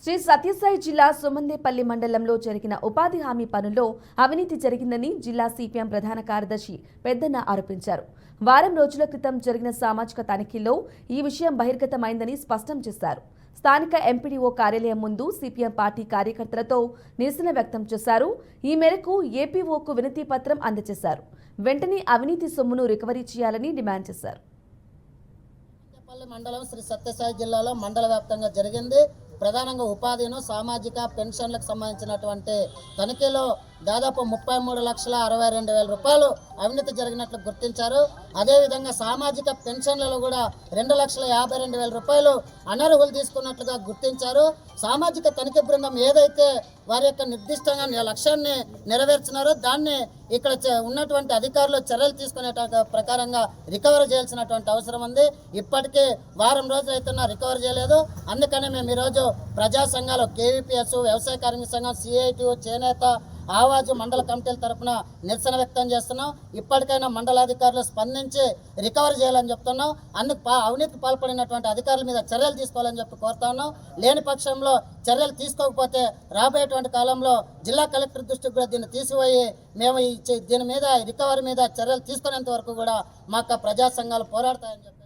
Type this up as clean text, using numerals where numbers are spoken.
శ్రీ సత్యసాయి జిల్లా సుమందేపల్లి మండలంలో జరిగిన ఉపాధి హామీ పనుల్లో అవినీతి జరిగిందని జిల్లా సిపిఎం ప్రధాన కార్యదర్శి పెద్దన్న ఆరోపించారు. వారం రోజుల క్రితం జరిగిన సామాజిక తనిఖీల్లో ఈ విషయం బహిర్గతమైందని స్పష్టం చేశారు. స్థానిక ఎంపీడీఓ కార్యాలయం ముందు సిపిఎం పార్టీ కార్యకర్తలతో నిరసన వ్యక్తం చేశారు. ఈ మేరకు ఏపీఓకు వినతి పత్రం అందజేశారు. వెంటనే అవినీతి సొమ్మును రికవరీ చేయాలని డిమాండ్ చేశారు. మండలం శ్రీ సత్యసాయి జిల్లాలో మండల వ్యాప్తంగా జరిగింది. ప్రధానంగా ఉపాధిను సామాజిక పెన్షన్లకు సంబంధించినటువంటి తనిఖీలో దాదాపు 33,62,200 రూపాయలు అవినీతి జరిగినట్లు గుర్తించారు. అదేవిధంగా సామాజిక పెన్షన్లలో కూడా 2,52,000 రూపాయలు అనర్హులు తీసుకున్నట్లుగా గుర్తించారు. సామాజిక తనిఖీ బృందం ఏదైతే వారి యొక్క నిర్దిష్టంగా లక్ష్యాన్ని నెరవేర్చినారో దాన్ని ఇక్కడ ఉన్నటువంటి అధికారులు చర్యలు తీసుకునే ప్రకారంగా రికవరీ చేయాల్సినటువంటి అవసరం ఉంది. ఇప్పటికే వారం రోజులు అయితే రికవరీ చేయలేదు. అందుకనే మేము ఈరోజు ప్రజా సంఘాలు కేవీపీఎస్, వ్యవసాయ కార్మిక సంఘం, సిఐటియు, చేనేత, ఆవాజు మండల కమిటీల తరఫున నిరసన వ్యక్తం చేస్తున్నాం. ఇప్పటికైనా మండలాధికారులు స్పందించి రికవరీ చేయాలని చెప్తున్నాం. అందుకు అవినీతికి పాల్పడినటువంటి అధికారుల మీద చర్యలు తీసుకోవాలని చెప్పి కోరుతా ఉన్నాం. లేని పక్షంలో చర్యలు తీసుకోకపోతే రాబోయేటువంటి కాలంలో జిల్లా కలెక్టర్ దృష్టికి కూడా దీన్ని తీసిపోయి మేము దీని మీద రికవరీ మీద చర్యలు తీసుకునేంత వరకు కూడా మాకు ప్రజా సంఘాలు పోరాడతాయని చెప్పి